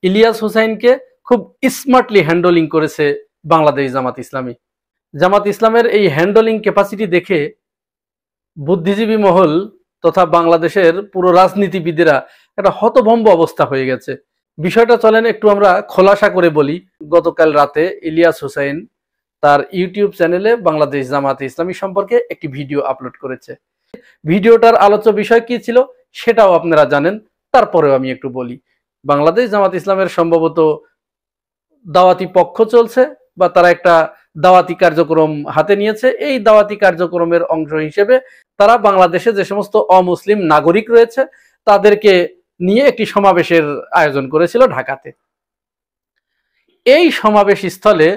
ইলিয়াস হুসাইনকে খুব smartly handling করেছে বাংলাদেশ জামাত ইসলামী। জামাত ইসলামের এই হ্যান্ডলিং ক্যাপাসিটি দেখে বুদ্ধিজীবী মহল তথা বাংলাদেশের পুরো রাজনীতিবিদেরা একটা হতভম্ব অবস্থা হয়ে গেছে। বিষয়টা চলেন একটু আমরা খোলাসা করে বলি। গতকাল রাতে ইলিয়াস হুসাইন তার ইউটিউব চ্যানেলে বাংলাদেশ জামাত ইসলামী সম্পর্কে একটি ভিডিও আপলোড করেছে। ভিডিওটার আলোচ্য বিষয় কি ছিল সেটাও আপনারা জানেন, তারপরেও আমি একটু বলি। বাংলাদেশ জামাত ইসলামের সম্ভবত দাওয়াতি পক্ষ চলছে বা তারা একটা দাওয়াতি কার্যক্রম হাতে নিয়েছে। এই দাওয়াতি কার্যক্রমের অংশ হিসেবে তারা বাংলাদেশে যে সমস্ত অমুসলিম নাগরিক রয়েছে তাদেরকে নিয়ে একটি সমাবেশের আয়োজন করেছিল ঢাকাতে। এই সমাবেশ স্থলে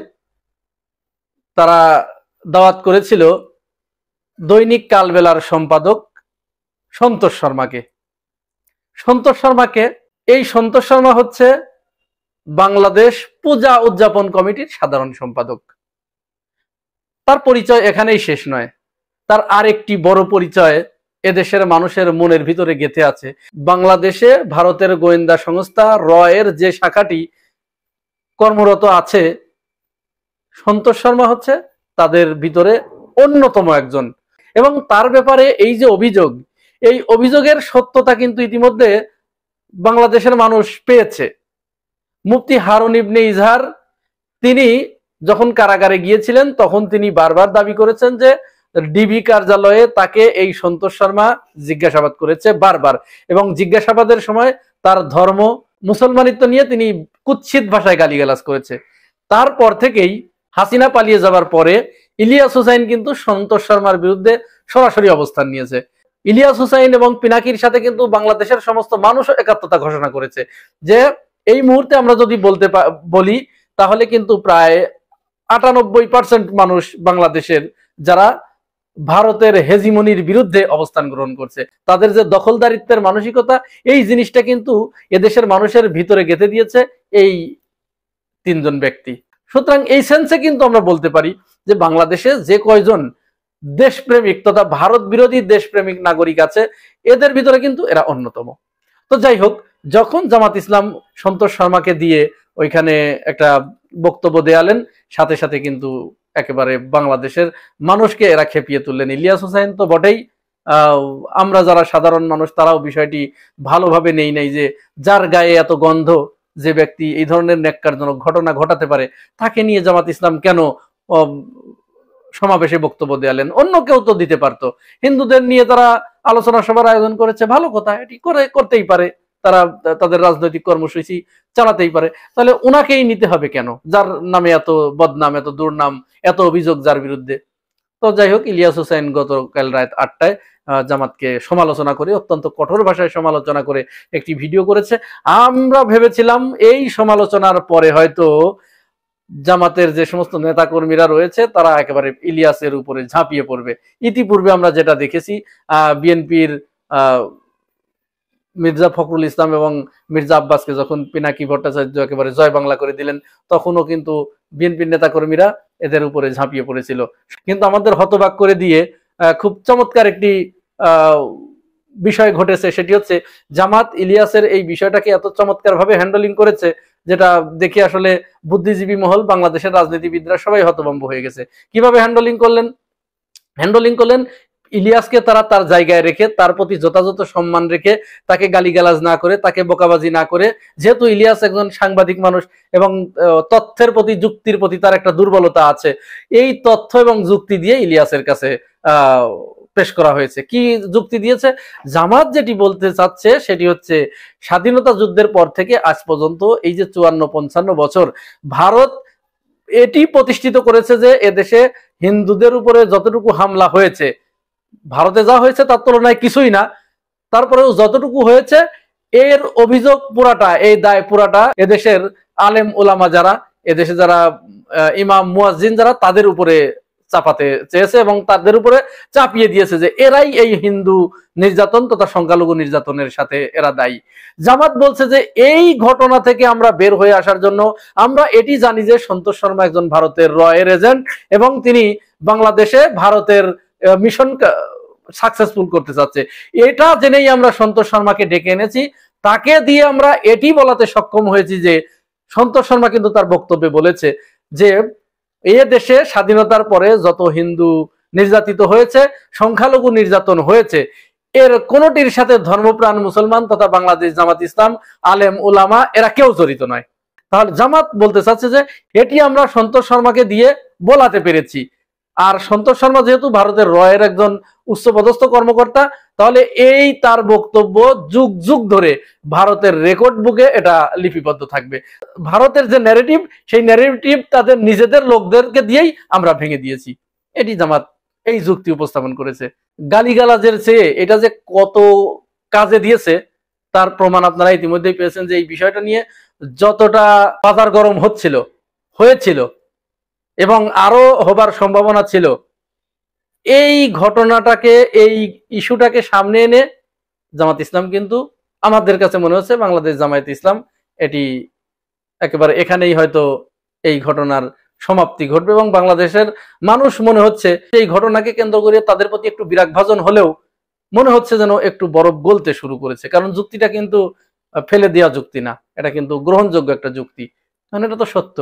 তারা দাওয়াত করেছিল দৈনিক কালবেলার সম্পাদক সন্তোষ শর্মাকে। এই সন্তোষ শর্মা হচ্ছে বাংলাদেশ পূজা উদযাপন কমিটির সাধারণ সম্পাদক। তার পরিচয় এখানেই শেষ নয়, তার আরেকটি বড় পরিচয় এদেশের মানুষের মনের ভিতরে গেঁথে আছে। বাংলাদেশে ভারতের গোয়েন্দা সংস্থা রয়ের যে শাখাটি কর্মরত আছে, সন্তোষ শর্মা হচ্ছে তাদের ভিতরে অন্যতম একজন। এবং তার ব্যাপারে এই যে অভিযোগ, এই অভিযোগের সত্যতা কিন্তু ইতিমধ্যে বাংলাদেশের মানুষ পেয়েছে। মুফতি হারুন ইবনে ইজহার তিনি যখন কারাগারে গিয়েছিলেন তখন তিনি বারবার দাবি করেছেন যে ডিবি কার্যালয়ে তাকে এই সন্তোষ শর্মা জিজ্ঞাসাবাদ করেছে বারবার, এবং জিজ্ঞাসাবাদের সময় তার ধর্ম মুসলমানিত্ব নিয়ে তিনি কুৎসিত ভাষায় গালিগালাজ করেছে। তারপর থেকেই হাসিনা পালিয়ে যাবার পরে ইলিয়াস হুসাইন কিন্তু সন্তোষ শর্মার বিরুদ্ধে সরাসরি অবস্থান নিয়েছে। ইলিয়াস হুসাইন এবং পিনাকির সাথে কিন্তু বাংলাদেশের সমস্ত মানুষ একাত্মতা ঘোষণা করেছে যে এই মুহূর্তে আমরা যদি বলি তাহলে কিন্তু প্রায় 98% মানুষ বাংলাদেশের যারা ভারতের হেজিমনির বিরুদ্ধে অবস্থান গ্রহণ করছে, তাদের যে দখলদারিত্বের মানসিকতা, এই জিনিসটা কিন্তু এদেশের মানুষের ভিতরে গেঁথে দিয়েছে এই তিনজন ব্যক্তি। সুতরাং এই সেন্সে কিন্তু আমরা বলতে পারি যে বাংলাদেশে যে কয়জন দেশপ্রেমিক তথা ভারত বিরোধী দেশপ্রেমিক নাগরিক আছে এদের ভিতরে কিন্তু এরা অন্যতম। তো যাই হোক, যখন জামাত ইসলাম সন্তোষ শর্মাকে দিয়ে ওইখানে একটা বক্তব্য দেয়ালেন, সাথে সাথে কিন্তু একেবারে বাংলাদেশের মানুষকে এরা খেপিয়ে তুললেন। ইলিয়াস হুসাইন তো বটেই, আমরা যারা সাধারণ মানুষ তারাও বিষয়টি ভালোভাবে নেই নাই যে যার গায়ে এত গন্ধ, যে ব্যক্তি এই ধরনের ন্যাক্কারজনক ঘটনা ঘটাতে পারে, তাকে নিয়ে জামাত ইসলাম কেন সমাবেশে বক্তব্য দেয়ালেন? অন্য কেউ তো দিতে পারতো। হিন্দুদের নিয়ে তারা আলোচনা সভার আয়োজন করেছে, ভালো কথা, এটি করতেই পারে, তারা তাদের রাজনৈতিক কর্মসূচি চালাতেই পারে। তাহলে ওনাকেই নিতে হবে কেন, যার নামে এত বদনাম, এত দুর্নাম, এত অভিযোগ যার বিরুদ্ধে? তো যাই হোক, ইলিয়াস হুসাইন গতকাল রাত 8টায় জামাতকে সমালোচনা করে, অত্যন্ত কঠোর ভাষায় সমালোচনা করে একটি ভিডিও করেছে। আমরা ভেবেছিলাম এই সমালোচনার পরে হয়তো জামাতের যে সমস্ত নেতা কর্মীরা রয়েছে তারা একেবারে ইলিয়াসের উপরে ঝাঁপিয়ে পড়বে। ইতিপূর্বে আমরা যেটা দেখেছি, বিএনপির মির্জা ফখরুল ইসলাম এবং মির্জা আব্বাসকে যখন পিনাকি ভট্টাচার্য একেবারে জয় বাংলা করে দিলেন, তখনও কিন্তু বিএনপির নেতা কর্মীরা এদের উপরে ঝাঁপিয়ে পড়েছিল। কিন্তু আমাদের হতবাক করে দিয়ে খুব চমৎকার একটি বিষয় ঘটেছে, সেটি হচ্ছে জামাত ইলিয়াসের এই বিষয়টাকে এত চমৎকার ভাবে হ্যান্ডলিং করেছে, যেটা দেখে আসলে বুদ্ধিজীবী মহল, বাংলাদেশের রাজনীতিবিদরা সবাই হতভম্ব হয়ে গেছে। কিভাবে হ্যান্ডলিং করলেন? ইলিয়াসকে তারা তার জায়গায় রেখে, তার প্রতি যথাযথ সম্মান রেখে, তাকে গালিগালাজ না করে, তাকে বোকাবাজি না করে, যেহেতু ইলিয়াস একজন সাংবাদিক মানুষ এবং তথ্যের প্রতি, যুক্তির প্রতি তার একটা দুর্বলতা আছে, এই তথ্য এবং যুক্তি দিয়ে ইলিয়াসের কাছে পেশ করা হয়েছে। কি যুক্তি দিয়েছে? জামাত যেটি বলতে চাচ্ছে সেটি হচ্ছে স্বাধীনতা যুদ্ধের পর থেকে আজ পর্যন্ত এই যে 54-55 বছর ভারত এটি প্রতিষ্ঠিত করেছে যে এদেশে হিন্দুদের উপরে যতটুকু হামলা হয়েছে, ভারতে যা হয়েছে তার তুলনায় কিছুই না, তারপরেও যতটুকু হয়েছে এর অভিযোগ পুরাটা, এই দায় পুরাটা এদেশের আলেম ওলামা যারা, এদেশে যারা ইমাম মুয়াজ্জিন যারা, তাদের উপরে চাপাতে চেয়েছে এবং তাদের উপরে চাপিয়ে দিয়েছে যে এরাই এই হিন্দু নির্যাতন তথা সংখ্যালঘু নির্যাতনের সাথে এরা দায়ী। জামাত বলছে যে এই ঘটনা থেকে আমরা বের হয়ে আসার জন্য আমরা এটি জানি যে সন্তোষ শর্মা একজন ভারতের রয়ের এজেন্ট এবং তিনি বাংলাদেশে ভারতের মিশন সাকসেসফুল করতে চাচ্ছে। এটা জেনেই আমরা সন্তোষ শর্মাকে ডেকে এনেছি, তাকে দিয়ে আমরা এটি বলাতে সক্ষম হয়েছি যে সন্তোষ শর্মা কিন্তু তার বক্তব্যে বলেছে যে এ দেশে স্বাধীনতার পরে যত হিন্দু নির্যাতিত হয়েছে, সংখ্যালঘু নির্যাতন হয়েছে, এর কোনটির সাথে ধর্মপ্রাণ মুসলমান তথা বাংলাদেশ জামাত ইসলাম, আলেম উলামা এরা কেউ জড়িত নয়। তাহলে জামাত বলতে চাচ্ছে যে এটি আমরা সন্তোষ শর্মাকে দিয়ে বলাতে পেরেছি। আর সন্তোষ শর্মা যেহেতু ভারতের রয়ের একজন উচ্চপদস্থ কর্মকর্তা, তাহলে এই তার বক্তব্য যুগ যুগ ধরে ভারতের রেকর্ড বুকে এটা লিপিবদ্ধ থাকবে। ভারতের যে ন্যারেটিভ, সেই ন্যারেটিভ তাদের নিজেদের লোকদেরকে দিয়েই আমরা ভেঙে দিয়েছি। এটি জামাত এই যুক্তি উপস্থাপন করেছে। গালিগালাজের চেয়ে এটা যে কত কাজে দিয়েছে তার প্রমাণ আপনারা ইতিমধ্যেই পেয়েছেন, যে এই বিষয়টা নিয়ে যতটা বাজার গরম হয়েছিল এবং আরো হবার সম্ভাবনা ছিল, এই ঘটনাটাকে, এই ইস্যুটাকে সামনে এনে জামাত ইসলাম কিন্তু, আমাদের কাছে মনে হচ্ছে বাংলাদেশ জামায়াত ইসলাম এটি একেবারে এখানেই হয়তো এই ঘটনার সমাপ্তি ঘটবে এবং বাংলাদেশের মানুষ মনে হচ্ছে এই ঘটনাকে কেন্দ্র করে তাদের প্রতি একটু বিরাগভাজন হলেও মনে হচ্ছে যেন একটু বরফ গলতে শুরু করেছে। কারণ যুক্তিটা কিন্তু ফেলে দেওয়া যুক্তি না, এটা কিন্তু গ্রহণযোগ্য একটা যুক্তি, কারণ এটা তো সত্য।